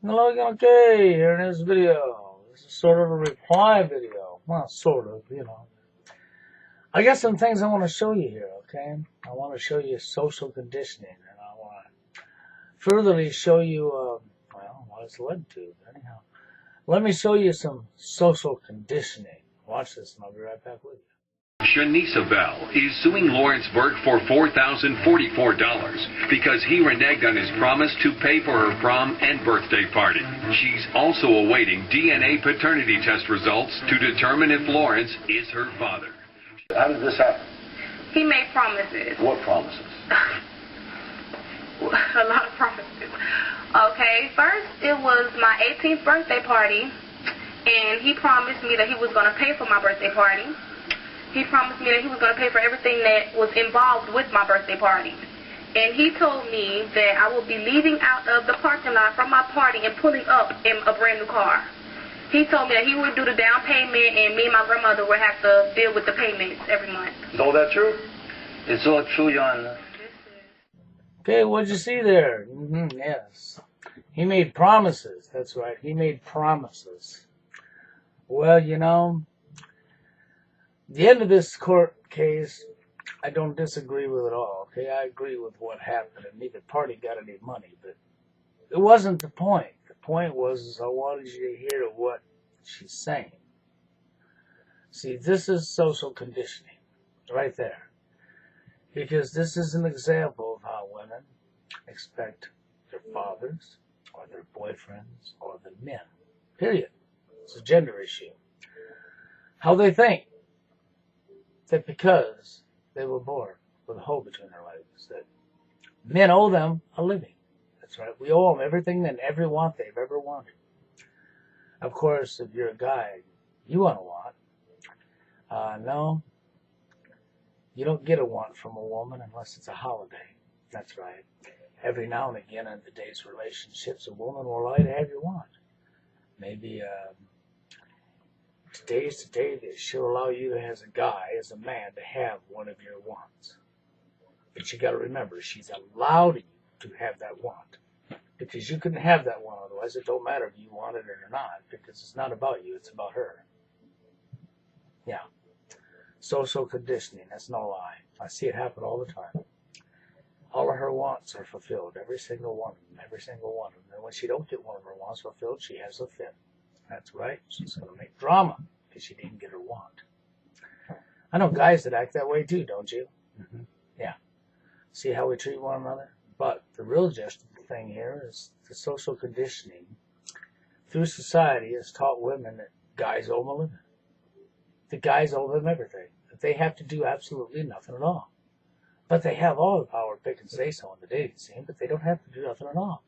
Hello again, okay, here in this video. This is sort of a reply video. Well, sort of, you know. I got some things I want to show you here, okay? I want to show you social conditioning, and I want to furtherly show you, well, what it's led to, anyhow. Let me show you some social conditioning. Watch this, and I'll be right back with you. Shanice Bell is suing Lawrence Burke for $4,044 because he reneged on his promise to pay for her prom and birthday party. She's also awaiting DNA paternity test results to determine if Lawrence is her father. How did this happen? He made promises. What promises? A lot of promises. Okay, first it was my 18th birthday party, and he promised me that he was going to pay for my birthday party. He promised me that he was going to pay for everything that was involved with my birthday party. And he told me that I will be leaving out of the parking lot from my party and pulling up in a brand new car. He told me that he would do the down payment and me and my grandmother would have to deal with the payments every month. Is all that true? It's all true, Your Honor. Okay, what'd you see there? Yes. He made promises. That's right. He made promises. Well, you know, the end of this court case, I don't disagree with it all. Okay, I agree with what happened, and neither party got any money, but it wasn't the point. The point was I wanted you to hear what she's saying. See, this is social conditioning, right there. Because this is an example of how women expect their fathers or their boyfriends or the men, period. It's a gender issue. How they think that because they were born with a hole between their legs, that men owe them a living. That's right. We owe them everything and every want they've ever wanted. Of course, if you're a guy, you want a want. No, you don't get a want from a woman unless it's a holiday. That's right. Every now and again in today's relationships, a woman will allow you to have your want. Maybe today's the day that she'll allow you as a guy, as a man, to have one of your wants. But you got to remember, she's allowed you to have that want. Because you couldn't have that one otherwise. It don't matter if you wanted it or not. Because it's not about you, it's about her. Yeah. Social conditioning, that's no lie. I see it happen all the time. All of her wants are fulfilled. Every single one of them. Every single one of them. And when she don't get one of her wants fulfilled, she has a fit. That's right. She's going to make drama because she didn't get her want. I know guys that act that way too, don't you? Yeah. See how we treat one another? But the real just thing here is the social conditioning through society has taught women that guys owe them a living. The guys owe them everything. That they have to do absolutely nothing at all. But they have all the power to pick and say so in the dating scene, but they don't have to do nothing at all.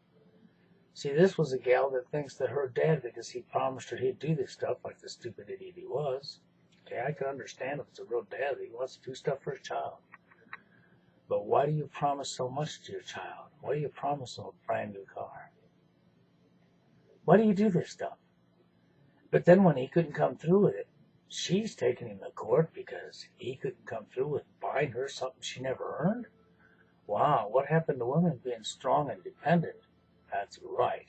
See, this was a gal that thinks that her dad, because he promised her he'd do this stuff like the stupid idiot he was. Okay, I can understand if it's a real dad that he wants to do stuff for his child. But why do you promise so much to your child? Why do you promise them a brand new car? Why do you do this stuff? But then when he couldn't come through with it, she's taking him to court because he couldn't come through with buying her something she never earned? Wow, what happened to women being strong and dependent? That's right.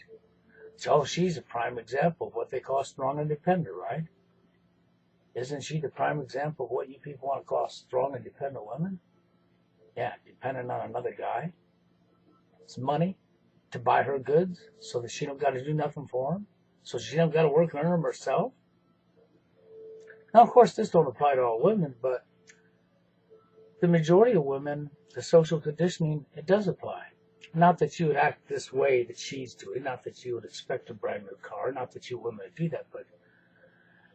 So she's a prime example of what they call strong and dependent, right? Isn't she the prime example of what you people want to call strong and dependent women? Yeah, dependent on another guy. It's money to buy her goods so that she don't got to do nothing for him, so she don't got to work and earn them herself. Now, of course, this don't apply to all women, but the majority of women, the social conditioning, it does apply. Not that you would act this way that she's doing, not that you would expect a brand new car, not that you women would do that, but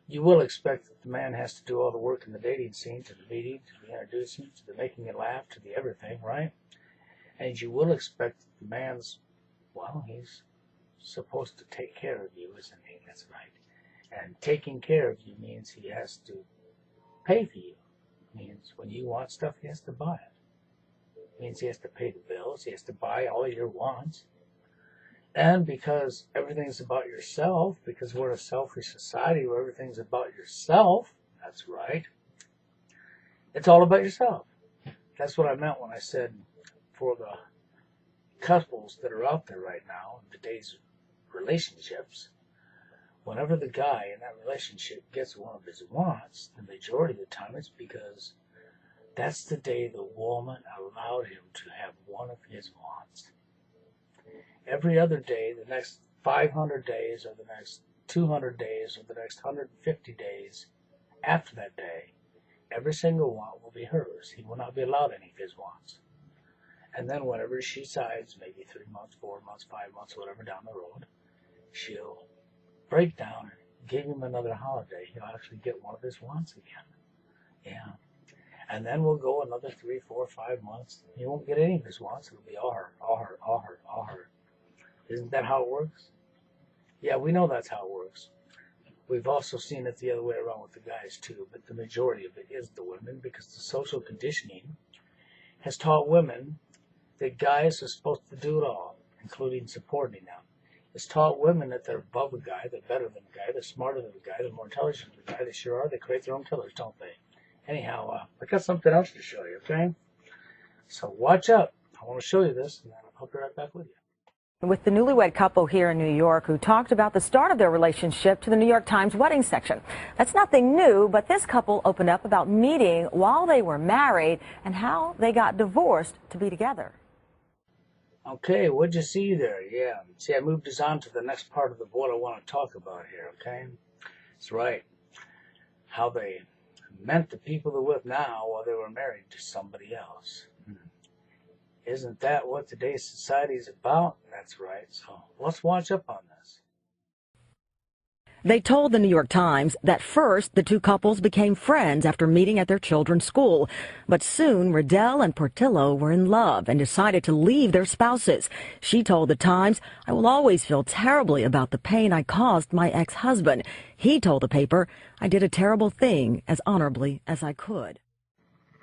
you will expect that the man has to do all the work in the dating scene, to the meeting, to the introducing, to the making it laugh, to the everything, right? And you will expect that the man's, well, he's supposed to take care of you, isn't he? That's right. And taking care of you means he has to pay for you. It means when you want stuff, he has to buy it. It means he has to pay the bills. He has to buy all your wants. And because everything's about yourself, because we're a selfish society where everything's about yourself, that's right, it's all about yourself. That's what I meant when I said for the couples that are out there right now in today's relationships, whenever the guy in that relationship gets one of his wants, the majority of the time it's because that's the day the woman allowed him to have one of his wants. Every other day, the next 500 days or the next 200 days or the next 150 days after that day, every single want will be hers. He will not be allowed any of his wants. And then whenever she decides, maybe 3 months, 4 months, 5 months, whatever down the road, she'll break down and give him another holiday. He'll actually get one of his wants again. Yeah. And then we'll go another 3, 4, 5 months. He won't get any of his wants. It'll be all her, all her, all her, all her. Isn't that how it works? Yeah, we know that's how it works. We've also seen it the other way around with the guys too, but the majority of it is the women, because the social conditioning has taught women that guys are supposed to do it all, including supporting them. It's taught women that they're above a guy, they're better than a guy, they're smarter than a guy, they're more intelligent than a guy. They sure are. They create their own killers, don't they? Anyhow, I got something else to show you, okay? So watch up. I want to show you this, and I'll be right back with you. With the newlywed couple here in New York who talked about the start of their relationship to the New York Times wedding section. That's nothing new, but this couple opened up about meeting while they were married and how they got divorced to be together. Okay, what'd you see there? Yeah, see, I moved us on to the next part of what I want to talk about here, okay? That's right. How they met the people they're with now while they were married to somebody else. Isn't that what today's society is about? That's right. So let's watch up on this. They told the New York Times that first the two couples became friends after meeting at their children's school. But soon Riddell and Portillo were in love and decided to leave their spouses. She told the Times, "I will always feel terribly about the pain I caused my ex-husband." He told the paper, "I did a terrible thing as honorably as I could."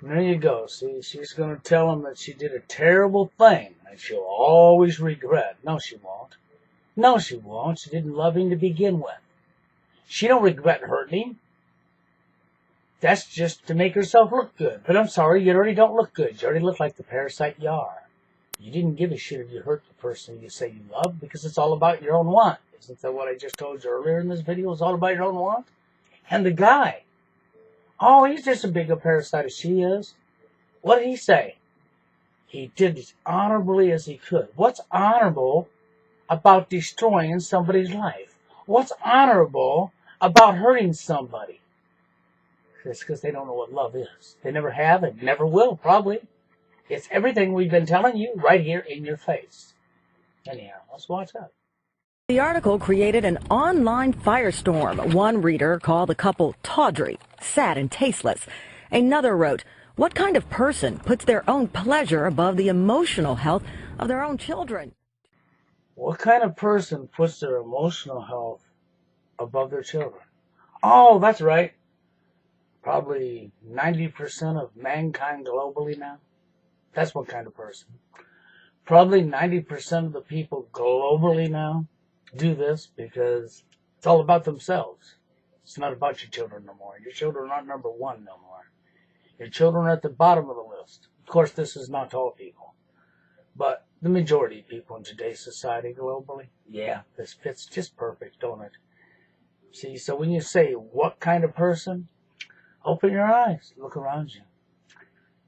There you go. See, she's going to tell him that she did a terrible thing and she'll always regret. No, she won't. No, she won't. She didn't love him to begin with. She don't regret hurting him. That's just to make herself look good. But I'm sorry, you already don't look good. You already look like the parasite you are. You didn't give a shit if you hurt the person you say you love, because it's all about your own want. Isn't that what I just told you earlier in this video? It's all about your own want. And the guy, oh, he's just as big a parasite as she is. What did he say? He did as honorably as he could. What's honorable about destroying somebody's life? What's honorable about hurting somebody? It's because they don't know what love is. They never have and never will, probably. It's everything we've been telling you right here in your face. Anyhow, let's watch that. The article created an online firestorm. One reader called the couple tawdry, sad and tasteless. Another wrote, "What kind of person puts their own pleasure above the emotional health of their own children?" What kind of person puts their emotional health above their children? Oh, that's right. Probably 90% of mankind globally now. That's what kind of person. Probably 90% of the people globally now do this because it's all about themselves. It's not about your children no more. Your children aren't number one no more. Your children are at the bottom of the list. Of course, this is not all people, but the majority of people in today's society globally, yeah, this fits just perfect, don't it? See, so when you say what kind of person, open your eyes, look around you.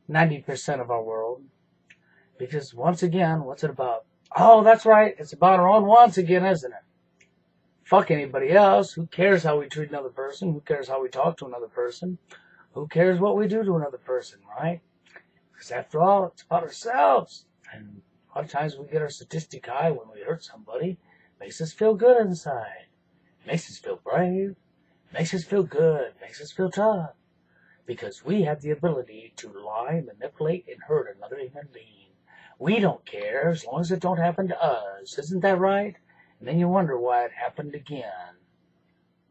90% of our world, because once again, what's it about? Oh, that's right. It's about our own wants again, isn't it? Fuck anybody else. Who cares how we treat another person? Who cares how we talk to another person? Who cares what we do to another person, right? Because after all, it's about ourselves. And a lot of times we get our sadistic high when we hurt somebody. Makes us feel good inside. Makes us feel brave. Makes us feel good. Makes us feel tough. Because we have the ability to lie, manipulate, and hurt another human being. We don't care as long as it don't happen to us. Isn't that right? And then you wonder why it happened again.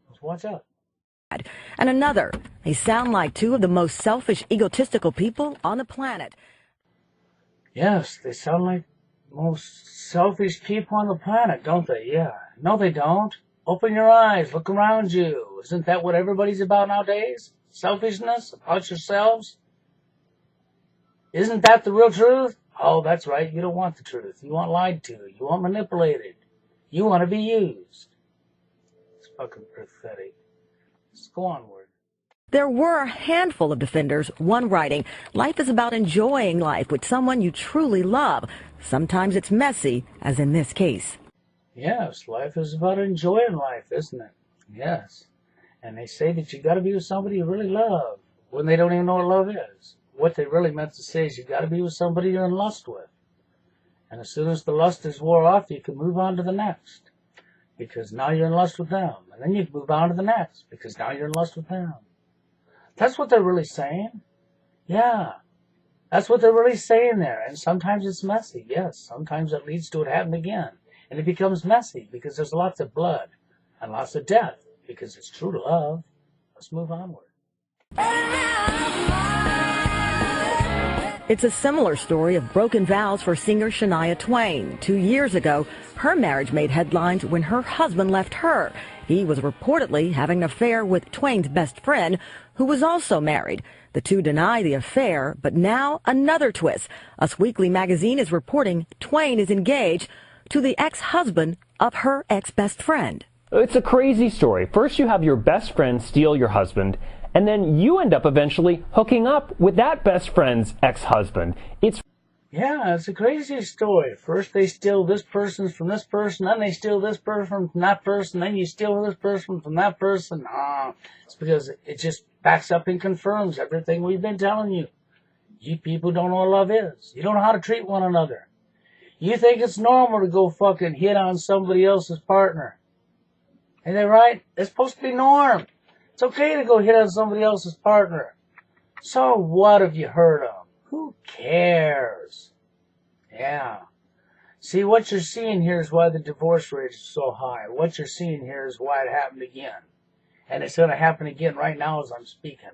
Let's watch out. And another, they sound like two of the most selfish, egotistical people on the planet. Yes, they sound like the most selfish people on the planet, don't they? Yeah. No, they don't. Open your eyes. Look around you. Isn't that what everybody's about nowadays? Selfishness about yourselves? Isn't that the real truth? Oh, that's right. You don't want the truth. You want lied to. You want manipulated. You want to be used. It's fucking pathetic. Let's go onward. There were a handful of defenders, one writing, "Life is about enjoying life with someone you truly love. Sometimes it's messy, as in this case." Yes, life is about enjoying life, isn't it? Yes. And they say that you got to be with somebody you really love when they don't even know what love is. What they really meant to say is you got to be with somebody you're in lust with. And as soon as the lust is wore off, you can move on to the next. Because now you're in lust with them. And then you can move on to the next. Because now you're in lust with them. That's what they're really saying. Yeah. That's what they're really saying there. And sometimes it's messy. Yes. Sometimes it leads to it happening again. And it becomes messy because there's lots of blood and lots of death because it's true love. Let's move onward. It's a similar story of broken vows for singer Shania Twain. 2 years ago, her marriage made headlines when her husband left her. He was reportedly having an affair with Twain's best friend, who was also married. The two deny the affair, but now another twist. Us Weekly magazine is reporting Twain is engaged to the ex-husband of her ex-best friend. It's a crazy story. First you have your best friend steal your husband, and then you end up eventually hooking up with that best friend's ex-husband. Yeah, it's a crazy story. First they steal this person from this person, then they steal this person from that person, then you steal this person from that person. It's because it just backs up and confirms everything we've been telling you. You people don't know what love is. You don't know how to treat one another. You think it's normal to go fucking hit on somebody else's partner. Ain't that right? It's supposed to be norm. It's okay to go hit on somebody else's partner. So what if you hurt them? Who cares? Yeah. See, what you're seeing here is why the divorce rate is so high. What you're seeing here is why it happened again. And it's going to happen again right now as I'm speaking.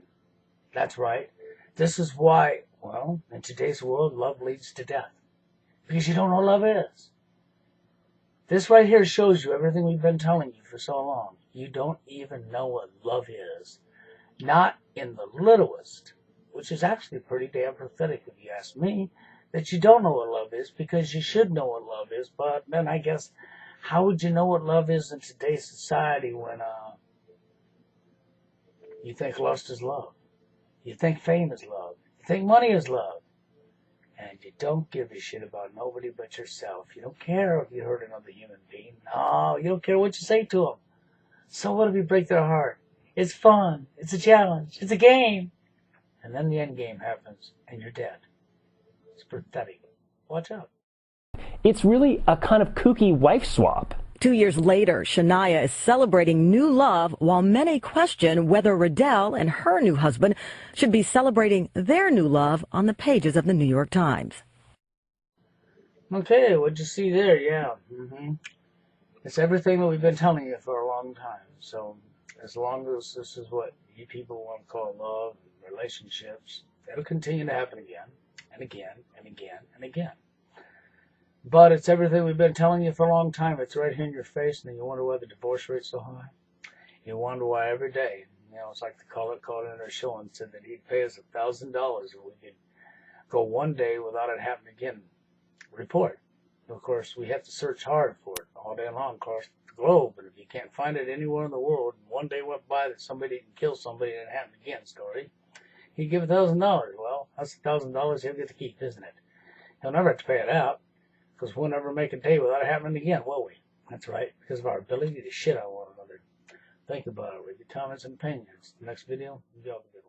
That's right. This is why, well, in today's world, love leads to death. Because you don't know what love is. This right here shows you everything we've been telling you for so long. You don't even know what love is. Not in the littlest, which is actually pretty damn pathetic if you ask me, that you don't know what love is, because you should know what love is. But then I guess, how would you know what love is in today's society when you think lust is love? You think fame is love. You think money is love. And you don't give a shit about nobody but yourself. You don't care if you hurt another human being. No, you don't care what you say to them. So what if you break their heart? It's fun. It's a challenge. It's a game. And then the end game happens, and you're dead. It's pathetic. Watch out. It's really a kind of kooky wife swap. 2 years later, Shania is celebrating new love while many question whether Riddell and her new husband should be celebrating their new love on the pages of the New York Times. Okay, what'd you see there? Yeah. It's everything that we've been telling you for a long time. So as long as this is what you people want to call love and relationships, it'll continue to happen again and again and again and again. But it's everything we've been telling you for a long time. It's right here in your face, and then you wonder why the divorce rate's so high. You wonder why every day, it's like the caller called in our show and said that he'd pay us $1,000 if we could go one day without it happening again. Report. Of course, we have to search hard for it all day long across the globe, and if you can't find it anywhere in the world, and one day went by that somebody didn't kill somebody and it happened again story, he'd give $1,000. Well, that's $1,000 he'll get to keep, isn't it? He'll never have to pay it out. Because we'll never make a day without it happening again, will we? That's right, because of our ability to shit on one another. Think about it with your comments and opinions. The next video, you'll be